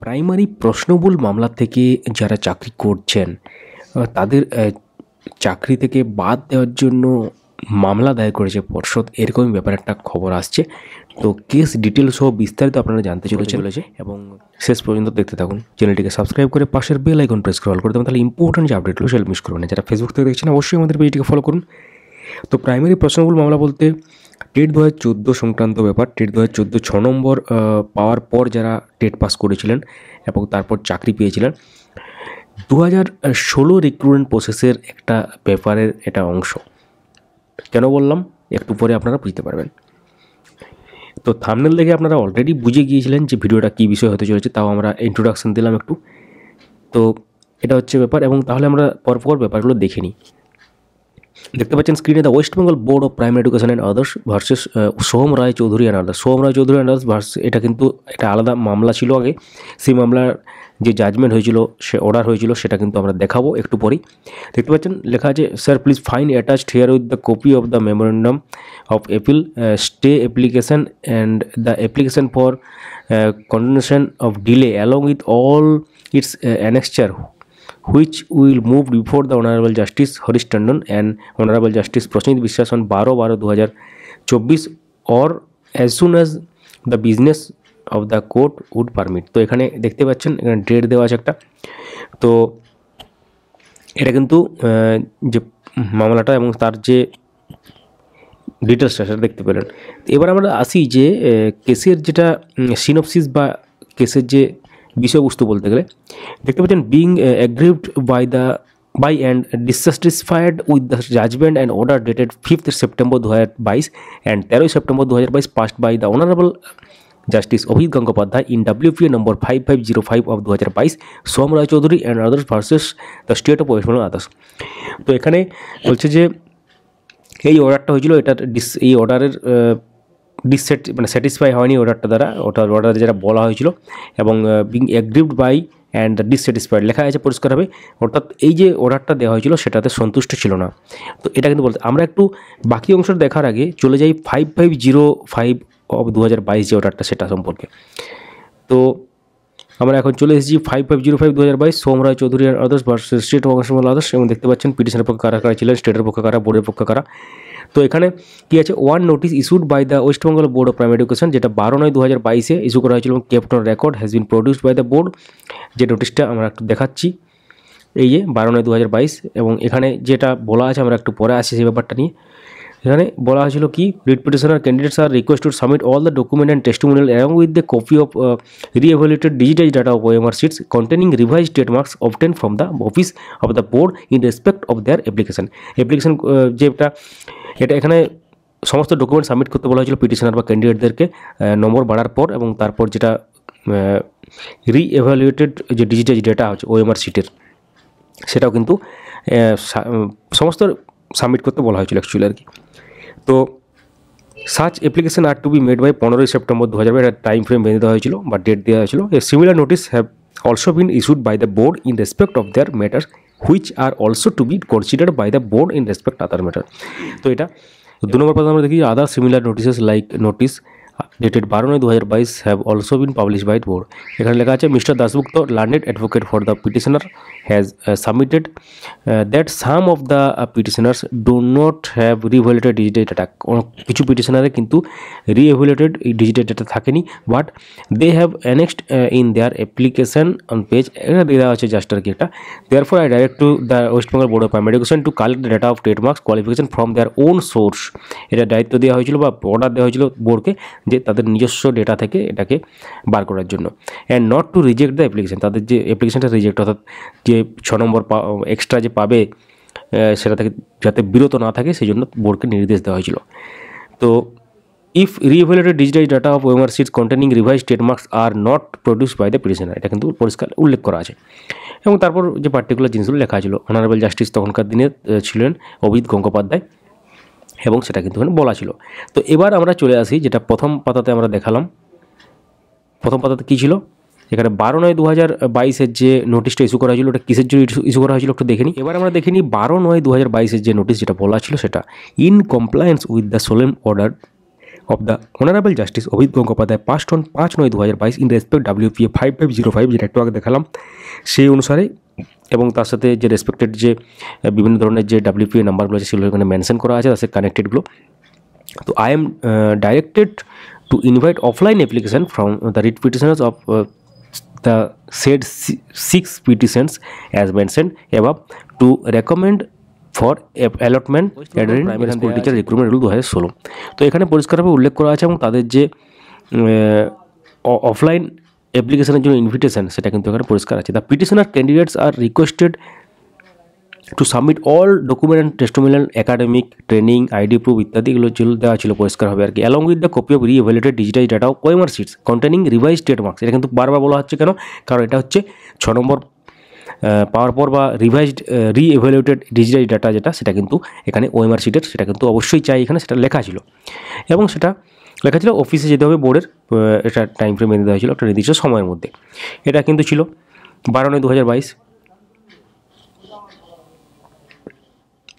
Primary প্রশ্নবুল মামলা থেকে যারা চাকরি করছেন তাদের চাকরি থেকে বাদ দেওয়ার জন্য মামলা দায়ের করেছে পর্ষদ, এরকমই ব্যাপার একটা খবর আসছে। তো কেস ডিটেল সহ বিস্তারিত আপনারা জানতে চলেছে এবং শেষ পর্যন্ত দেখতে থাকুন। চ্যানেলটিকে সাবস্ক্রাইব করে পাশের বেল আইকন প্রেস করে অল করে দেবেন, তাহলে ইম্পর্টেন্ট যে আপডেটগুলো সেটা মিস করবেন না। যারা ফেসবুক থেকে দেখছেন অবশ্যই আমাদের পেজটিকে ফলো করুন। তো প্রাইমারি প্রশ্নবুল মামলা বলতে টেট 2014 সংক্রান্ত ব্যাপার। টেট 2014 6 নম্বর পাওয়ার পর যারা টেট পাস করেছিলেন এবং তারপর চাকরি পেয়েছিলেন, 2016 রিক্রুটমেন্ট প্রসেসের একটা ব্যাপারের এটা অংশ। কেন বললাম একটু পরে আপনারা বুঝতে পারবেন। তো থাম্বনেল দেখে আপনারা অলরেডি বুঝে গিয়েছিলেন যে ভিডিওটা কী বিষয় হতে চলেছে, তাও আমরা ইন্ট্রোডাকশন দিলাম একটু। তো এটা হচ্ছে ব্যাপার, এবং তাহলে আমরা পরপর ব্যাপারগুলো দেখে নিই। দেখতে পাচ্ছেন স্ক্রিনে the West Bengal board of primary Education and others versus Soham Roy Chowdhury and others. Soham Roy Chowdhury and others versus, এটা কিন্তু একটা আলাদা মামলা ছিল আগে। সেই মামলার যে জাজমেন্ট হয়েছিল, সে অর্ডার হয়েছিল, সেটা কিন্তু আমরা দেখাবো একটু পরেই। দেখতে পাচ্ছেন লেখা আছে, sir please find attached here with the copy of the memorandum of appeal stay application and the application for continuation of delay along with all it's annexure, which will move before the Honorable Justice Harish Tandon and Honorable Justice Prashanth Biswas on 12/12/2024 or as soon as the business of the court would permit। তো এখানে দেখতে পাচ্ছেন এখানে date দেওয়া আছে একটা। তো এটা কিন্তু যে মামলাটা এবং তার যে ডিটেলসটা সেটা দেখতে পেলেন। এবার আমরা আসি যে কেসের যেটা সিনপসিস বা কেসের যে বিষয়বস্তু বলতে গেলে দেখতে পাচ্ছেন, being aggrieved by and dissatisfied with the judgement and order dated 5 September 2022 and 13 September 2022 passed by the honourable justice Abhijit Gangopadhyay in WPA number 5505 of 2022, Soham Roy Chowdhury and others versus the state of West Bengal others. তো এখানে বলছে যে এই অর্ডারটা হয়েছিল, এই অর্ডারের satisfy হয়নি অর্ডারটা দ্বারা, অর্ডারে যেটা বলা হয়েছিল, এবং being aggrieved by and dissatisfied লেখা আছে পরিষ্কারভাবে, অর্থাৎ এই যে অর্ডারটা দেওয়া হয়েছিল সেটাতে সন্তুষ্ট ছিল না। তো এটা কিন্তু বলতে আমরা একটু বাকি অংশটা দেখার আগে চলে যাই 5505 অফ 2022 যে অর্ডারটা সেটা সম্পর্কে। তো আমরা এখন চলে এসেছি 5505 2022 সোহম রায় চৌধুরী আর others versus state of West Bengal others, এবং দেখতে পাচ্ছেন পিটিশনের পক্ষে কারা কারা ছিলেন, স্টেটের পক্ষে কারা, বোর্ডের পক্ষে কারা। তো এখানে কী আছে, one notice issued by the West Bengal board of primary Education, যেটা 12/9/2022 ইস্যু করা হয়েছিল এবং kept on record has been produced by the board. যে নোটিশটা আমরা একটু দেখাচ্ছি, এই যে 12/9/2022, এবং এখানে যেটা বলা আছে আমরা একটু পরে আসি সেই ব্যাপারটা নিয়ে। এখানে বলা হয়েছিল কি, writ petitioner candidates are request to submit all the document and testimonial along with the copy of reevaluated digitize data of OMR sheets containing revised state marks obtain from the office of the board in respect of their application. যেটা এটা এখানে সমস্ত document submit করতে বলা হয়েছিল petitioner বা ক্যান্ডিডেটদেরকে নম্বর বাড়ার পর, এবং তারপর যেটা রিএভালুয়েটেড যে ডিজিটাইজ ডেটা হচ্ছে ওএমআর শিটের, সেটাও কিন্তু সমস্ত সাবমিট করতে বলা হয়েছিল অ্যাকচুয়ালি আর কি। তো such application are to be made by 15 September 2022, একটা টাইম ফ্রেম বেঁধে দেওয়া হয়েছিল বা ডেট দেওয়া হয়েছিল। A similar notice have also been issued by the board in respect of their matters which are also to be considered by the board in respect other matter. তো এটা 2 নম্বর পদে আমরা দেখি, other similar notices like notice dated 12/9/2022 have also been publish by board. এখানে লেখা আছে, mister Dasgupta learned advocate for the petitioner has submitted that some of the petitioners do not have revaluated digital data. কিছু পিটিশনারে কিন্তু revaluated digital data থাকেনি, but they have annexed in their application on page, এটা দেওয়া আছে just আর কি একটা। Therefore I direct to the West Bengal board of primary education to collect the data of trademarks qualification from their own source. এটা দায়িত্ব দেওয়া হয়েছিল বা অর্ডার দেওয়া হয়েছিল বোর্ডকে যে তাদের নিজস্ব ডেটা থেকে এটাকে বার করার জন্য, and not to reject the application, তাদের যে অ্যাপ্লিকেশনটা রিজেক্ট, অর্থাৎ যে 6 নম্বর এক্সট্রা যে পাবে সেটা থেকে যাতে বিরত না থাকে সেই জন্য বোর্ডকে নির্দেশ দেওয়া হয়েছিল। তো if reevaluated digitize data of OMR sheets containing revised state marks are not produced by the petitioner, এটা কিন্তু পরিষ্কার উল্লেখ করা আছে। এবং তারপর যে পার্টিকুলার জিনিসগুলো লেখা ছিল, অনারেবল জাস্টিস তখনকার দিনে ছিলেন অভিজিৎ গঙ্গোপাধ্যায়, এবং সেটা কিন্তু এখানে বলা ছিল। তো এবার আমরা চলে আসি যেটা প্রথম পাতাতে আমরা দেখালাম। প্রথম পাতাতে কী ছিল, এখানে 12/9/2022 যে নোটিশটা ইস্যু করা হয়েছিল, ওটা কিসের জন্য ইস্যু করা হয়েছিল একটু দেখে নিই। এবার আমরা দেখে নিই 12/9/2022 যে নোটিশ যেটা বলা ছিল সেটা, in compliance with the সোলেম order of the Honorable Justice Obhit Gangopadhyay passed on 5/9/2022 in respect WPA 5505 যেটা একটু আগে দেখালাম সেই অনুসারে, এবং তার সাথে যে রেসপেক্টেড যে বিভিন্ন ধরনের যে WPA নাম্বারগুলো আছে সেগুলো এখানে মেনশন করা আছে, তার সাথে কানেক্টেডগুলো। তো I am directed to invite offline application from the writ petitioners of the said 6 petitions as mentioned above to recommend for allotment adhering primary school teacher recruitment rule 2016। তো এখানে পরিষ্কারভাবে উল্লেখ করা আছে এবং তাদের যে অফলাইন অ্যাপ্লিকেশনের জন্য ইনভিটেশন সেটা কিন্তু এখানে পরিষ্কার আছে। The petitioner candidates are requested to submit all document and testimonial academic training ID proof ইত্যাদি এগুলো দেওয়া ছিল পরিষ্কারভাবে আর কি, along with the copy of reevaluated digitize data of OMR sheets containing revise state marks. এটা কিন্তু বারবার বলা হচ্ছে কেন, কারণ এটা হচ্ছে 6 নম্বর পাওয়ার পর বা রিভাইজড রিএভ্যালুয়েটেড ডিজিটাইজ ডাটা যেটা সেটা কিন্তু এখানে ওএমআর শিটের সেটা কিন্তু অবশ্যই চাই, এখানে সেটা লেখা ছিল এবং সেটা লেখা ছিল অফিসে যেতে হবে বোর্ডের, এটা টাইম ফ্রেম বেঁধে দেওয়া হয়েছিল একটা নির্দিষ্ট সময়ের মধ্যে। এটা কিন্তু ছিল 12/9/2022।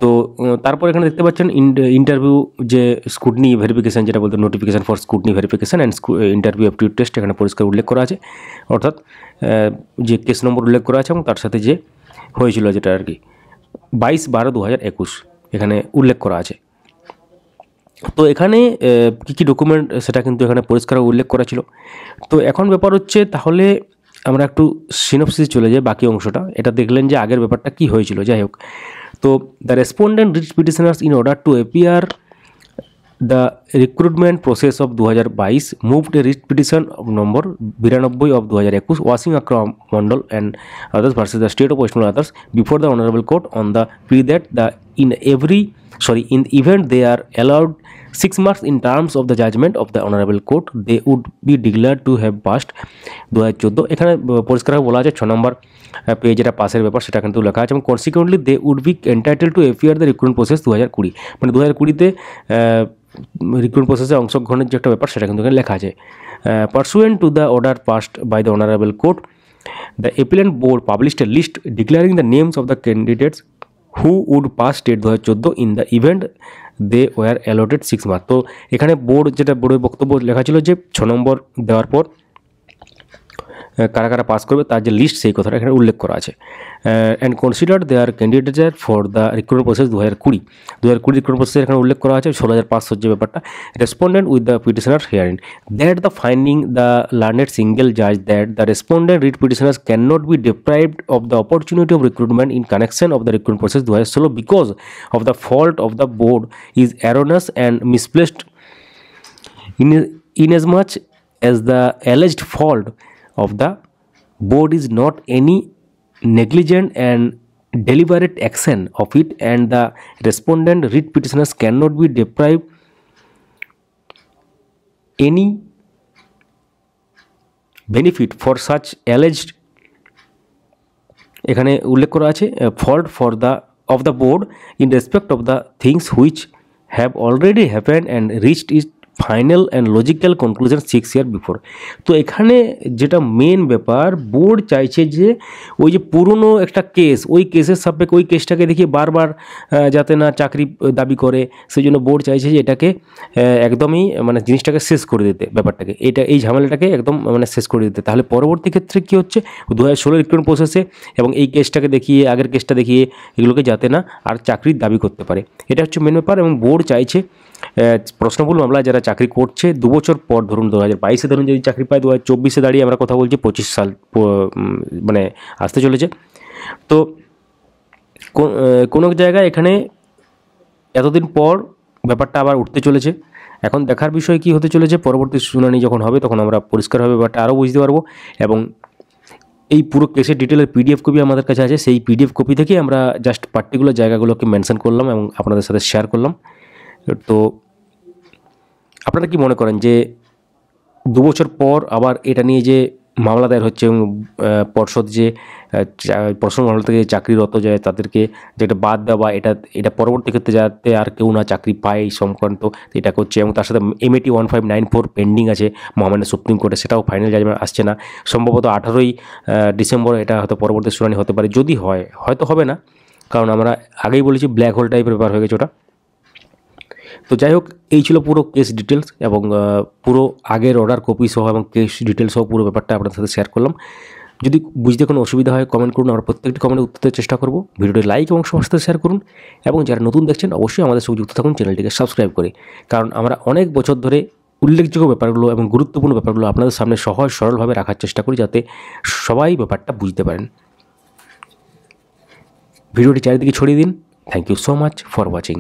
তো তারপর এখানে দেখতে পাচ্ছেন ইন্টারভিউ যে স্কুটনি ভেরিফিকেশান যেটা বলতে notification for scrutiny verification and interview aptitude test এখানে পরিষ্কার উল্লেখ করা আছে, অর্থাৎ যে কেস নম্বর উল্লেখ করা আছে এবং তার সাথে যে হয়েছিল যেটা আর কি 22/12/2021 এখানে উল্লেখ করা আছে। তো এখানে কী কী ডকুমেন্ট সেটা কিন্তু এখানে পরিষ্কার উল্লেখ করা ছিল। তো এখন ব্যাপার হচ্ছে তাহলে আমরা একটু সিনপসিস চলে যাই বাকি অংশটা। এটা দেখলেন যে আগের ব্যাপারটা কী হয়েছিল, যাই হোক। তো the respondent writ petitioners in order to appear the recruitment process of 2022 moved A writ petition number 92/2021 Wasim Akram Mondal and others versus the state of West Bengal others before the honourable court on the plea that in the event they are allowed 6 marks in terms of the judgment of the honorable court they would be declared to have passed 2014। এখানে পরিষ্কারভাবে বলা আছে 6 নম্বর page যেটা পাসের ব্যাপার সেটা কিন্তু লেখা আছে এবং consequently they would be entitle to appear the recruitment process 2020, মানে 2020-তে রিক্রুটমেন্ট প্রসেসে অংশগ্রহণের যে একটা ব্যাপার সেটা কিন্তু এখানে লেখা আছে। Pursuant to the order passed by the honourable court the appellant board published a list declaring the names of the candidates who would pass state 2014 in the event they were allotted 6 mark. তো এখানে বোর্ডের বক্তব্য লেখা ছিল যে 6 নম্বর দেওয়ার পর কারা কারা পাস করবে তার যে লিস্ট সেই কথাটা এখানে উল্লেখ করা আছে। And consider their candidature for the recruitment process 2020 recruitment process এখানে উল্লেখ করা আছে 16,500 যে ব্যাপারটা। Respondent with the petitioner hearing that the finding the learned single জাজ that the respondent writ petitioners can not be deprived of the opportunity of recruitment in connection of the recruitment process 2016 because of the fault of the board is erroneous and misplaced inasmuch as the alleged fault of the board is not any negligent and deliberate action of it, and the respondent writ petitioners cannot be deprived any benefit for such alleged এখানে উল্লেখ করা আছে fault for the of the board in respect of the things which have already happened and reached its final and logical conclusion 6 years before. তো এখানে যেটা main ব্যাপার board চাইছে যে ওই যে পুরনো একটা কেস ওই কেসের সাপেক্ষে ওই কেসটাকে দেখিয়ে বারবার যাতে না চাকরি দাবি করে সেই জন্য বোর্ড চাইছে যে এটাকে একদমই মানে জিনিসটাকে শেষ করে দিতে, ব্যাপারটাকে এই ঝামেলাটাকে একদম মানে শেষ করে দিতে। তাহলে পরবর্তী ক্ষেত্রে কী হচ্ছে 2016 রিক্রুটমেন্ট প্রসেসে এবং এই কেসটাকে দেখিয়ে আগের কেসটা দেখিয়ে এগুলোকে যাতে না আর চাকরির দাবি করতে পারে, এটা হচ্ছে মেন ব্যাপার। এবং বোর্ড চাইছে প্রশ্নভুল মামলা যারা চাকরি করছে 2 বছর পর, ধরুন 2022-এ ধরুন যদি চাকরি পায় 2024-এ দাঁড়িয়ে আমরা কথা বলছি 25 সাল মানে আসতে চলেছে। তো কোনো জায়গায় এখানে এতদিন পর ব্যাপারটা আবার উঠতে চলেছে। এখন দেখার বিষয় কি হতে চলেছে, পরবর্তী শুনানি যখন হবে তখন আমরা পরিষ্কারভাবে ব্যাপারটা আরও বুঝতে পারবো। এবং এই পুরো কেসের ডিটেলের পিডিএফ কপি আমাদের কাছে আছে, সেই পিডিএফ কপি থেকে আমরা জাস্ট পার্টিকুলার জায়গাগুলোকে মেনশন করলাম এবং আপনাদের সাথে শেয়ার করলাম। তো আপনারা কি মনে করেন যে 2 বছর পর আবার এটা নিয়ে যে মামলা দায়ের হচ্ছে এবং পর্ষদ যে পর্ষদ মামলা থেকে চাকরিরত যায় তাদেরকে যেটা বাদ দেওয়া এটা পরবর্তী ক্ষেত্রে যাতে আর কেউ না চাকরি পায় এই সংক্রান্ত এটা করছে। এবং তার সাথে MAT 1594 পেন্ডিং আছে মহামান্য সুপ্রিম কোর্টে, সেটাও ফাইনাল জাজমেন্ট আসছে না। সম্ভবত 18ই ডিসেম্বর এটা হয়তো পরবর্তী শুনানি হতে পারে, যদি হয়, হয়তো হবে না, কারণ আমরা আগেই বলেছি ব্ল্যাক হোল টাইপের ব্যাপার হয়ে গেছে ওটা। তো যাই হোক, এই ছিল পুরো কেস ডিটেলস এবং পুরো আগের অর্ডার কপি সহ এবং কেস ডিটেলস সহ পুরো ব্যাপারটা আপনাদের সাথে শেয়ার করলাম। যদি বুঝতে কোনো অসুবিধা হয় কমেন্ট করুন, আমরা প্রত্যেকটি কমেন্টে উত্তর দেওয়ার চেষ্টা করব। ভিডিওটি লাইক এবং সবার সাথে শেয়ার করুন এবং যারা নতুন দেখছেন অবশ্যই আমাদের সঙ্গে যুক্ত থাকুন, চ্যানেলটিকে সাবস্ক্রাইব করে, কারণ আমরা অনেক বছর ধরে উল্লেখযোগ্য ব্যাপারগুলো এবং গুরুত্বপূর্ণ ব্যাপারগুলো আপনাদের সামনে সহজ সরলভাবে রাখার চেষ্টা করি, যাতে সবাই ব্যাপারটা বুঝতে পারেন। ভিডিওটি চারিদিকে ছড়িয়ে দিন। Thank you so much for watching.